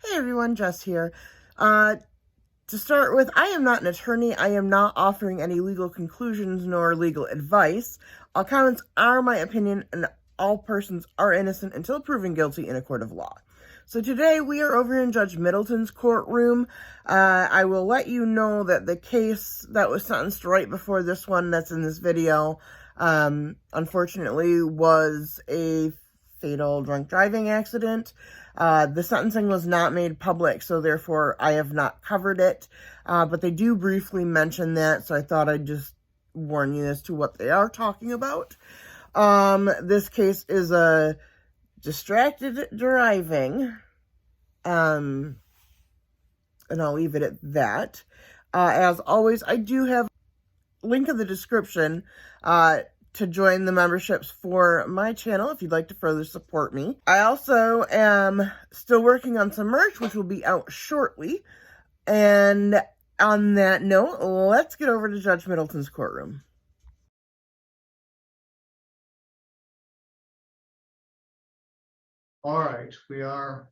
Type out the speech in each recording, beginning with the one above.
Hey everyone, Jess here. Uh, to start with, I am not an attorney. I am not offering any legal conclusions nor legal advice. All comments are my opinion, and all persons are innocent until proven guilty in a court of law. So today we are over in Judge Middleton's courtroom. I will let you know that the case that was sentenced right before this one that's in this video, unfortunately was a fatal drunk driving accident. The sentencing was not made public, so therefore I have not covered it. But they do briefly mention that, so I thought I'd just warn you as to what they are talking about. This case is a distracted driving, and I'll leave it at that. As always, I do have a link in the description to join the memberships for my channel if you'd like to further support me. I also am still working on some merch, which will be out shortly. And on that note, let's get over to Judge Middleton's courtroom. All right, we are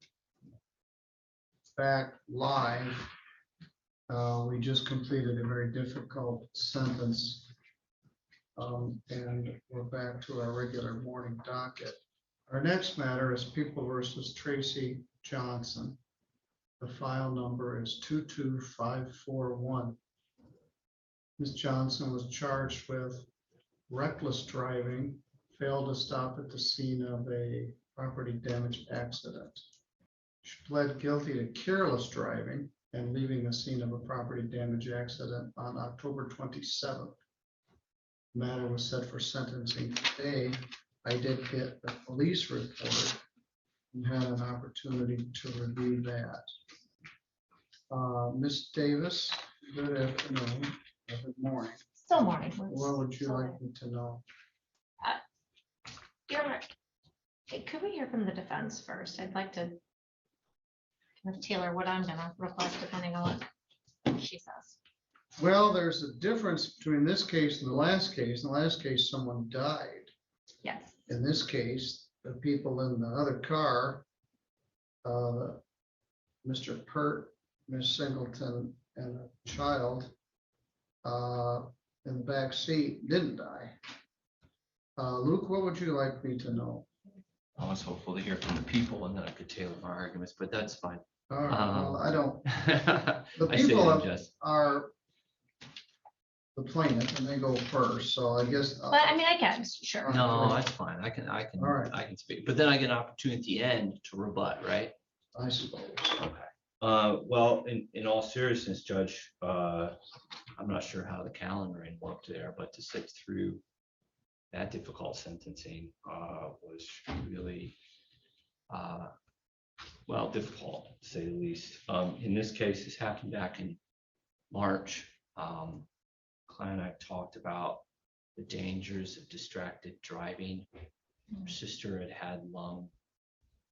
back live. We just completed a very difficult sentence. And we're back to our regular morning docket. Our next matter is People versus Tracy Johnson. The file number is 22541. Ms. Johnson was charged with reckless driving, failed to stop at the scene of a property damage accident. She pled guilty to careless driving and leaving the scene of a property damage accident on October 27th. The matter was set for sentencing today. I did get a police report and had an opportunity to review that. Ms. Davis, good afternoon, good morning. Still morning. What would you like me to know? Your Honor, could we hear from the defense first? I'd like to kind of tailor what I'm gonna request depending on what she says. Well, there's a difference between this case and the last case. In the last case, someone died. Yes. In this case, the people in the other car, Mr. Pert, Miss Singleton, and a child in the back seat didn't die. Luke, what would you like me to know? I was hopeful to hear from the people and then I could tailor my arguments, but that's fine. All right, well, I don't. The I say people them just. are the plaintiff, and they go first. So I guess. But I mean, I can, sure. No, that's fine. I can, All right. I can speak, but then I get an opportunity at the end to rebut, right? I suppose. Okay. Well, in all seriousness, Judge, I'm not sure how the calendaring worked there, but to sit through that difficult sentencing was really, well, difficult to say the least. In this case, this happened back in March. Client and I talked about the dangers of distracted driving. Her sister had had lung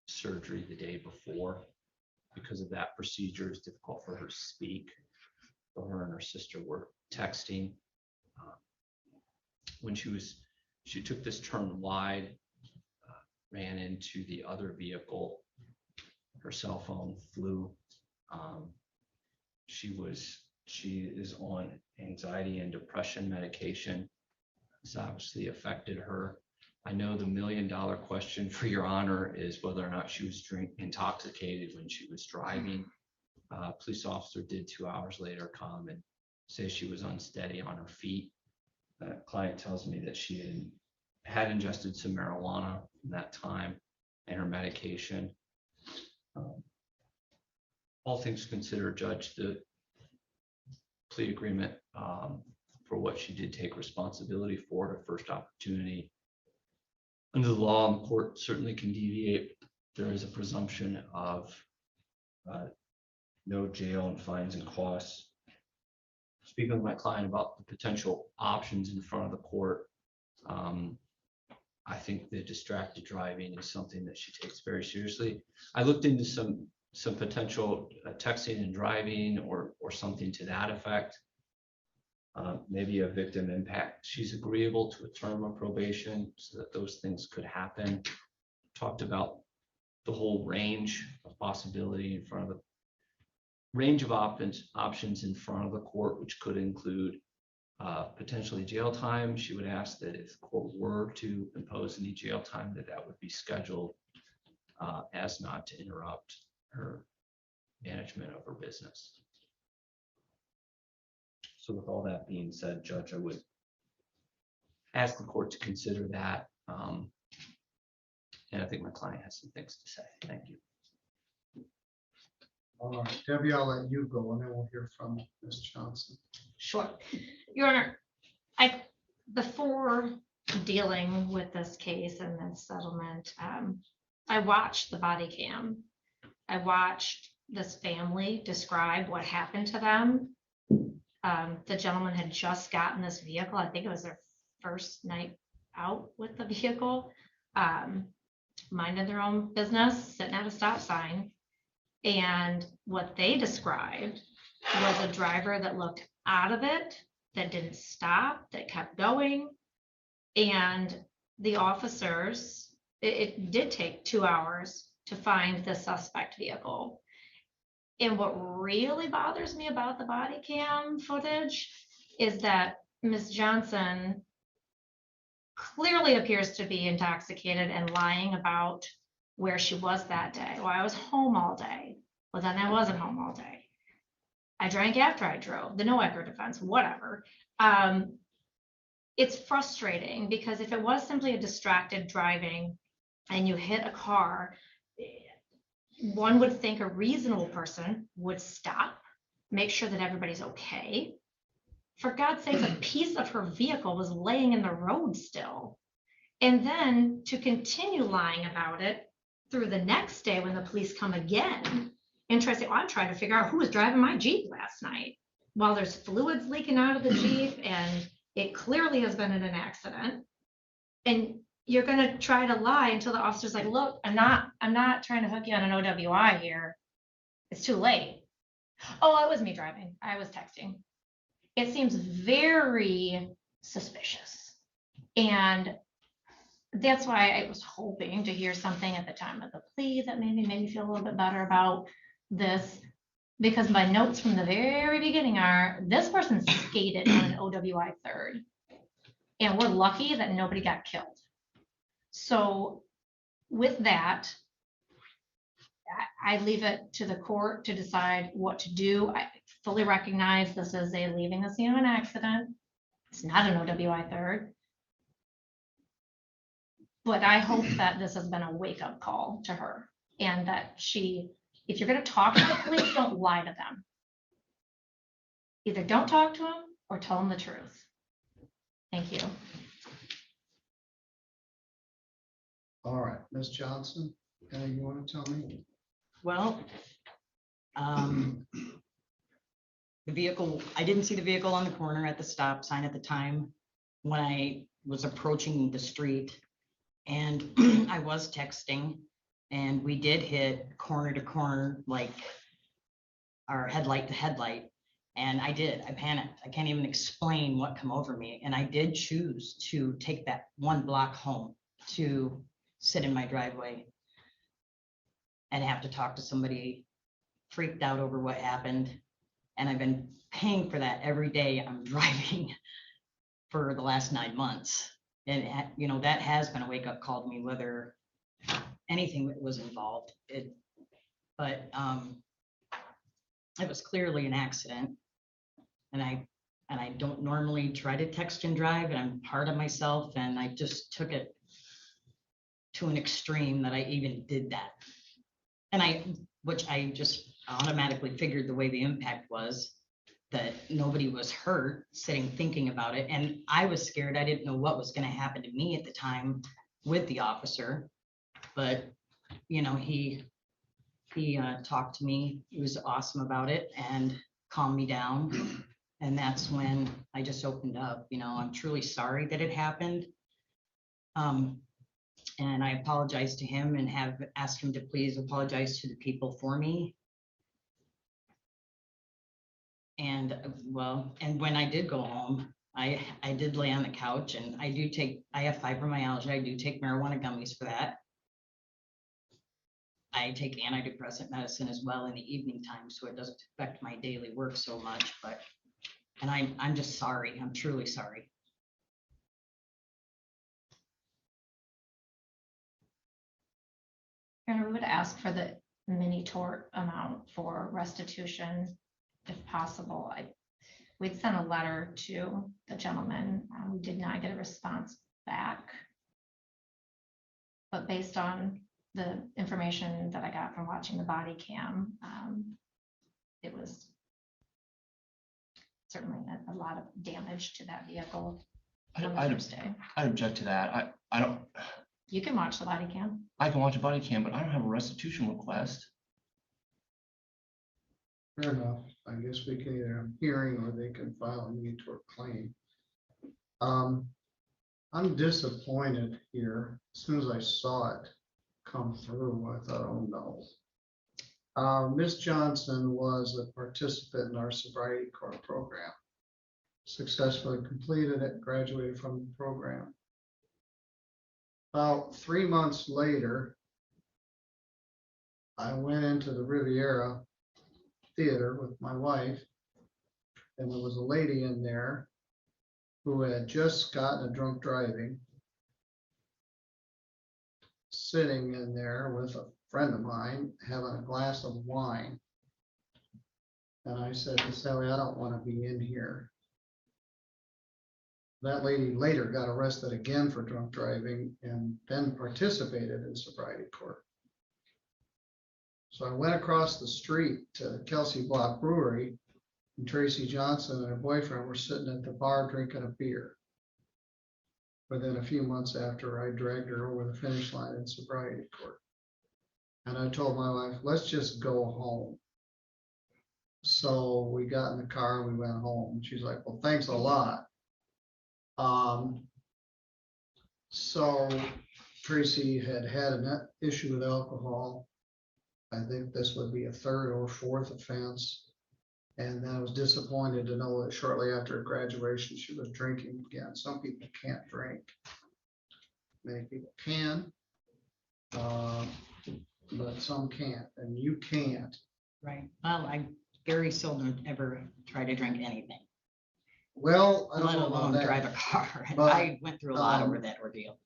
surgery the day before. Because of that procedure, it was difficult for her to speak. So her and her sister were texting. When she took this turn wide, ran into the other vehicle. Her cell phone flew. She is on anxiety and depression medication. It's obviously affected her. I know the $1 million question for your honor is whether or not she was intoxicated when she was driving. Police officer did 2 hours later come and say she was unsteady on her feet. Client tells me that she had ingested some marijuana in that time and her medication. All things considered, Judge, the plea agreement for what she did take responsibility for her first opportunity. Under the law, the court certainly can deviate. There is a presumption of no jail and fines and costs. Speaking with my client about the potential options in front of the court, I think the distracted driving is something that she takes very seriously. I looked into some potential texting and driving or something to that effect. Maybe a victim impact. She's agreeable to a term of probation so that those things could happen. Talked about the whole range of possibility in front of the range of options in front of the court, which could include potentially jail time. She would ask that if the court were to impose any jail time, that would be scheduled as not to interrupt her management of her business. So with all that being said, Judge, I would ask the court to consider that. And I think my client has some things to say. Thank you. All right, Debbie, I'll let you go and then we'll hear from Ms. Johnson. Sure. Your Honor, before dealing with this case and this settlement, I watched the body cam. I watched this family describe what happened to them. The gentleman had just gotten this vehicle. I think it was their first night out with the vehicle, minding their own business, sitting at a stop sign. And what they described was a driver that looked out of it, that didn't stop, that kept going. And the officers, it did take 2 hours to find the suspect vehicle. And what really bothers me about the body cam footage is that Ms. Johnson clearly appears to be intoxicated and lying about where she was that day. Well, I was home all day. Well, then I wasn't home all day. I drank after I drove, the no echo defense, whatever. It's frustrating because if it was simply a distracted driving and you hit a car, one would think a reasonable person would stop, make sure that everybody's okay. For God's sake, a piece of her vehicle was laying in the road still. And then to continue lying about it through the next day when the police come again and try to say, well, I'm trying to figure out who was driving my Jeep last night. While there's fluids leaking out of the Jeep and it clearly has been in an accident. And you're going to try to lie until the officer's like, look, I'm not trying to hook you on an OWI here. It's too late. Oh, it was me driving. I was texting. It seems very suspicious. And that's why I was hoping to hear something at the time of the plea that made me feel a little bit better about this, because my notes from the very beginning are this person skated on an OWI third, and we're lucky that nobody got killed. So with that, I leave it to the court to decide what to do. I fully recognize this is a leaving the scene of an accident. It's not an OWI third. But I hope that this has been a wake-up call to her, and that she, if you're going to talk to the police, don't lie to them. Either don't talk to them or tell them the truth. Thank you. All right, Ms. Johnson, anything you want to tell me? Well, the vehicle, I didn't see the vehicle on the corner at the stop sign at the time when I was approaching the street, and I was texting, and we did hit corner to corner, like our headlight to headlight. And I panicked. I can't even explain what come over me. And I did choose to take that one block home to sit in my driveway and have to talk to somebody freaked out over what happened. And I've been paying for that every day I'm driving for the last 9 months. And you know, that has been a wake-up call to me, whether anything that was involved. But it was clearly an accident. And I don't normally try to text and drive, and I'm hard on myself, and I just took it to an extreme that I even did that. And which I just automatically figured the way the impact was, that nobody was hurt sitting thinking about it. And I was scared. I didn't know what was going to happen to me at the time with the officer. But, you know, he talked to me. He was awesome about it and calmed me down. And that's when I just opened up. You know, I'm truly sorry that it happened. And I apologize to him and have asked him to please apologize to the people for me. And well, and when I did go home, I did lay on the couch, and I have fibromyalgia. I do take marijuana gummies for that. I take antidepressant medicine as well in the evening time, so it doesn't affect my daily work so much, but, and I'm just sorry. I'm truly sorry. And we would ask for the mini tort amount for restitution, if possible. We'd sent a letter to the gentleman. We did not get a response back. But based on the information that I got from watching the body cam, it was certainly a lot of damage to that vehicle on the first day. I'd object to that. I don't, You can watch the body cam. I can watch a body cam, but I don't have a restitution request. Fair enough. I guess we can either have a hearing or they can file a mini tort claim. I'm disappointed here. As soon as I saw it come through, I thought, oh no. Ms. Johnson was a participant in our sobriety court program. Successfully completed it, graduated from the program. About 3 months later, I went into the Riviera Theater with my wife, and there was a lady in there who had just gotten a drunk driving, sitting in there with a friend of mine having a glass of wine. And I said to Sally, I don't want to be in here. That lady later got arrested again for drunk driving and then participated in sobriety court. So I went across the street to Kelsey Block Brewery, and Tracy Johnson and her boyfriend were sitting at the bar drinking a beer. Within a few months after I dragged her over the finish line in sobriety court. And I told my wife, let's just go home. So we got in the car and we went home. She's like, well, thanks a lot. So Tracy had an issue with alcohol. I think this would be a third or fourth offense. And I was disappointed to know that shortly after graduation, she was drinking again. Some people can't drink. Many people can, but some can't, and you can't. Right. Well, I very seldom ever try to drink anything, Well, I don't let know about alone that. drive a car. And But, I went through a lot over that ordeal.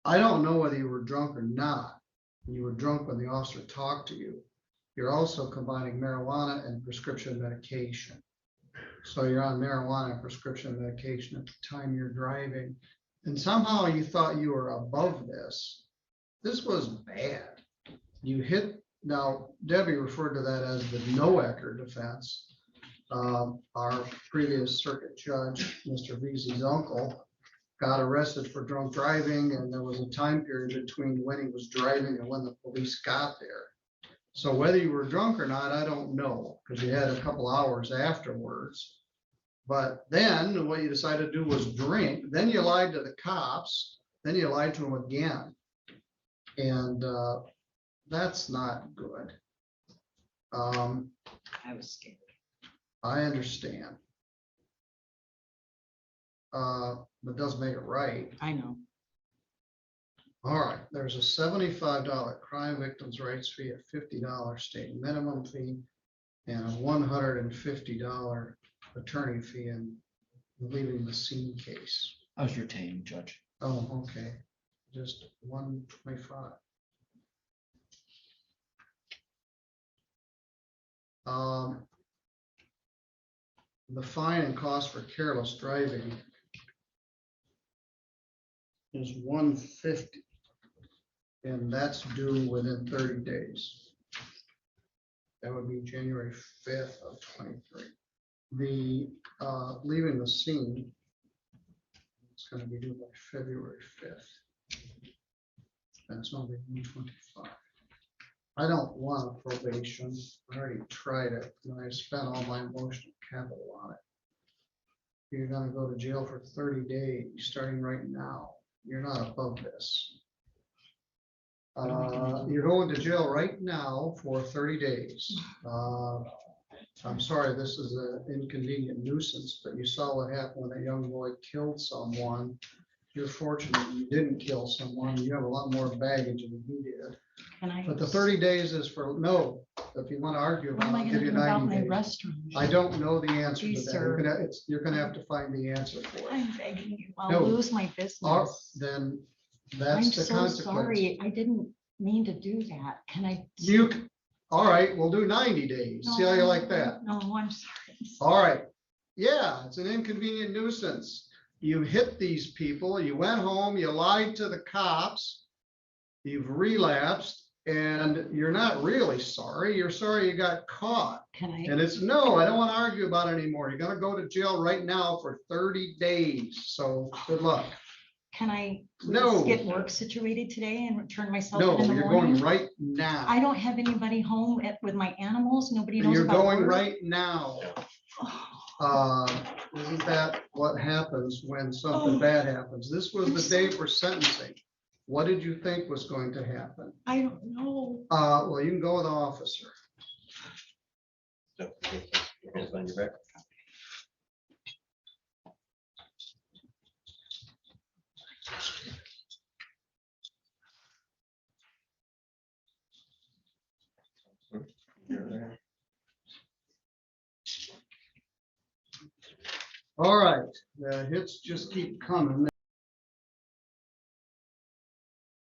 I don't know whether you were drunk or not. You were drunk when the officer talked to you. You're also combining marijuana and prescription medication. So you're on marijuana and prescription medication at the time you're driving. And somehow you thought you were above this. This was bad. You hit, now Debbie referred to that as the Noecker defense. Our previous circuit judge, Mr. Veazey's uncle, got arrested for drunk driving, and there was a time period between when he was driving and when the police got there. So whether you were drunk or not, I don't know, because you had a couple hours afterwards. But then what you decided to do was drink. Then you lied to the cops. Then you lied to them again. And that's not good. I was scared. I understand. But doesn't make it right. I know. All right, there's a $75 crime victims' rights fee, a $50 state minimum fee, and a $150 attorney fee in leaving the scene case. How's your team, Judge? Oh, okay, just 125. The fine and cost for careless driving is $150. And that's due within 30 days. That would be January 5th of 23. The leaving the scene, it's going to be due by February 5th. That's only 125. I don't want a probation. I already tried it, and I spent all my emotional capital on it. You're going to go to jail for 30 days, starting right now. You're not above this. You're going to jail right now for 30 days. I'm sorry, this is an inconvenient nuisance, but you saw what happened when a young boy killed someone you're fortunate you didn't kill someone. You have a lot more baggage than he did. And I. But the 30 days is for, no, if you want to argue What about am it, I I'll gonna give do you about 90 my days. restroom? I don't know the answer to Please, that. sir. You're gonna have to find the answer for it. I'm begging you, No. I'll lose my business. Then I'm that's the so consequence. sorry. I didn't mean to do that. Can I? All right, we'll do 90 days. See how you like that? No, I'm sorry. All right. Yeah, it's an inconvenient nuisance. You hit these people, you went home, you lied to the cops, you've relapsed, and you're not really sorry. You're sorry you got caught. Can I? And it's, no, I don't want to argue about it anymore. You're gonna go to jail right now for 30 days. So good luck. Can I No. please get work situated today and return myself No, in the you're morning? going right now. I don't have anybody home with my animals. Nobody knows You're about going work. right now. Isn't that what happens when something bad happens? This was the day for sentencing. What did you think was going to happen? I don't know. Well, you can go with the officer. Hands on your back. All right, the hits just keep coming.